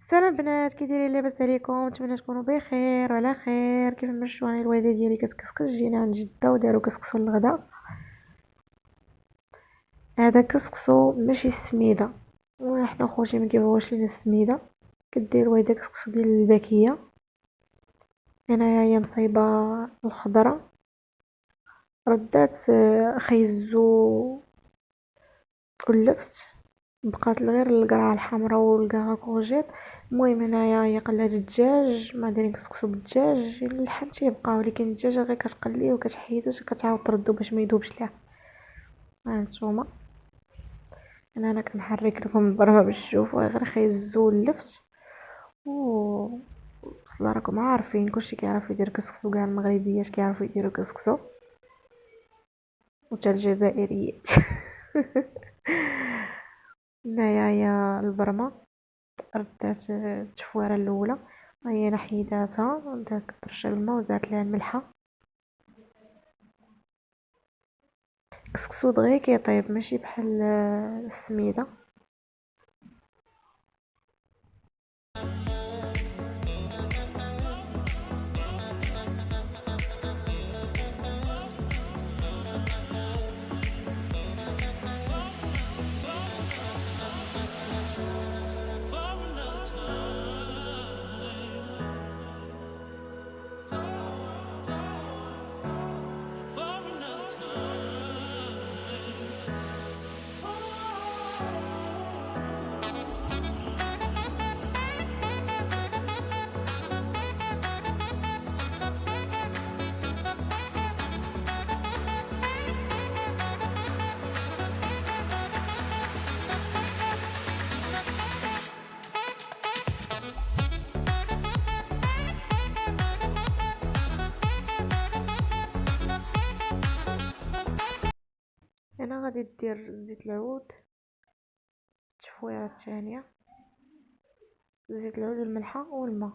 سلام بنات، كي دايرين؟ لاباس عليكم؟ نتمنى تكونوا بخير وعلى خير. كيف مشيتوا؟ انا الوالده ديالي كتكسكس، جينا عند جده وداروا كسكسو للغدا. هذا كسكسو ماشي السميده، وحنا خوتي ما كيبغيوش لينا السميده. كدير الوالده كسكسو ديال الباكيه. هنايا هي مصايبه الخضره، ردات خيزو كلفت، بقات غير القرعه الحمراء والقرعه كورجيت. المهم هنايا هي قلات الدجاج، ما دايرين كسكسو بالدجاج، اللحم تيبقى، ولكن الدجاج غير كتقليه وكتحيدو كتعاود تردو باش ما يذوبش ليها. ها نتوما انا كنحرك لكم البرمه باش تشوفوا، غير خيزو اللفت و بصلا راكم عارفين كلشي كيعرف يدير كسكسو، كاع المغربيات كيعرفوا يديروا كسكسو وتا الجزائريات. هنايا هي البرمه ردات التفويره الاولى، هي انا حيداتها ودات ترشا الماء ودات لها الملحه. كسكسو دغيا كيطيب ماشي بحال السميده. انا غادي دير زيت العود، التفويره الثانيه، زيت العود والملحه والماء.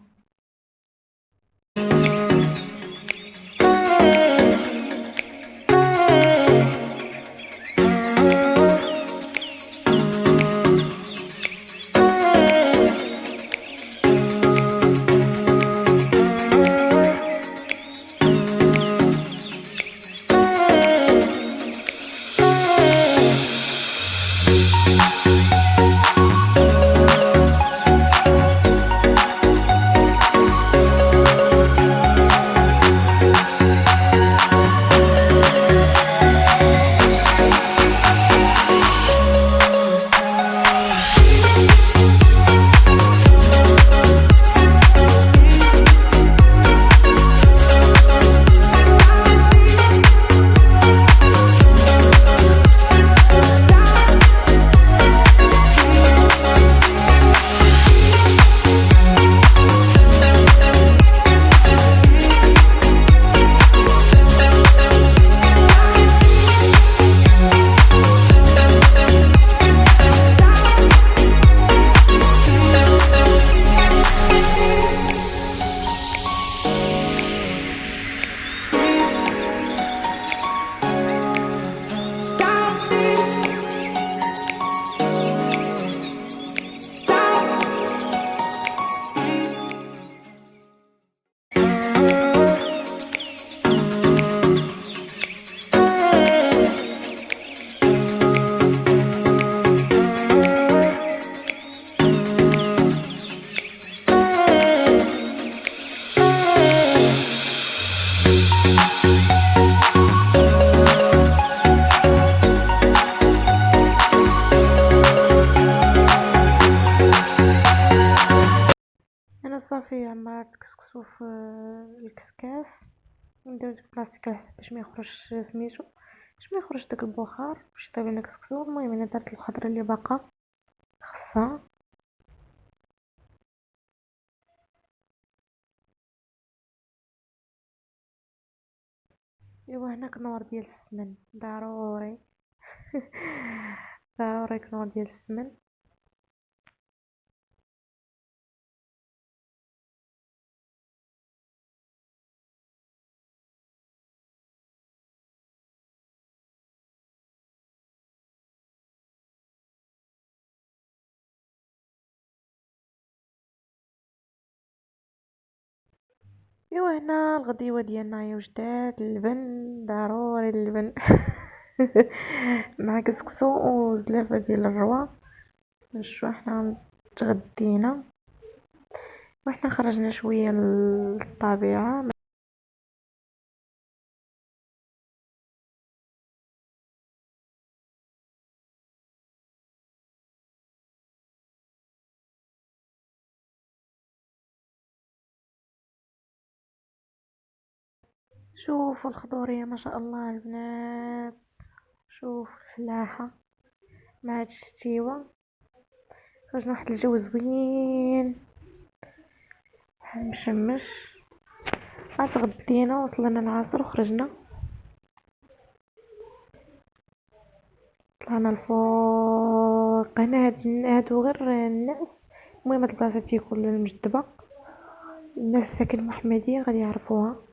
انا صافي عمرت كسكسو في الكسكاس، ندير ديك البلاصتيك على حسب باش ما يخرجش سميتو، باش ما يخرج داك البخار باش يطيب لنا كسكسو. المهم انا درت الخضره اللي باقا خصها. ايوا هنا كنور ديال السمن ضروري. ضروري كنور ديال السمن. ايوا هنا الغديوه ديالنا يا وجدات، اللبن ضروري اللبن مع كسكسو وزلافه ديال الروا. نشوفوا حنا تغدينا وحنا خرجنا شويه للطبيعه. شوفوا الخضوريه ما شاء الله البنات، شوفوا الفلاحه مع هاد الشتيوه. خرجنا واحد الجو زوين مشمش. غدينا وصلنا العصر وخرجنا طلعنا الفوق. هنا هادو غير الناس، المهم هاد البلاصه تيكون المجدبه، الناس ساكن المحمديه غادي يعرفوها.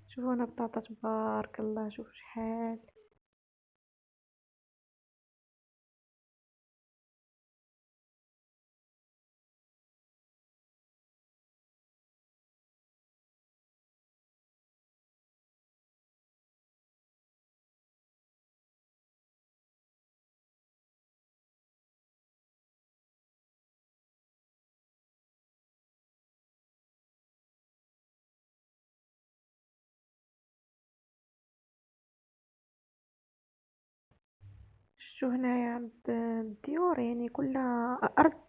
شوفوا هنا بطاطا تبارك الله، شوف شحال. شتو هنايا عند الديور، يعني كل ارض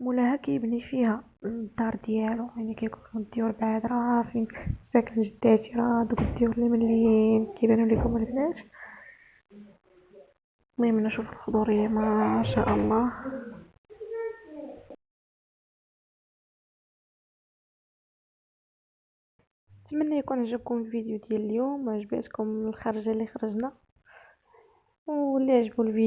مولاها كيبني فيها الدار ديالو. يعني كيكونوا الديور بعاد، راه فين ساكن جداتي راه دوك الديور اللي مليين كيبانوا لكم البنات. المهم نشوف الخضوريه ما شاء الله. نتمنى يكون عجبكم الفيديو ديال اليوم، عجبتكم الخرجه اللي خرجنا واللي عجبو الفيديو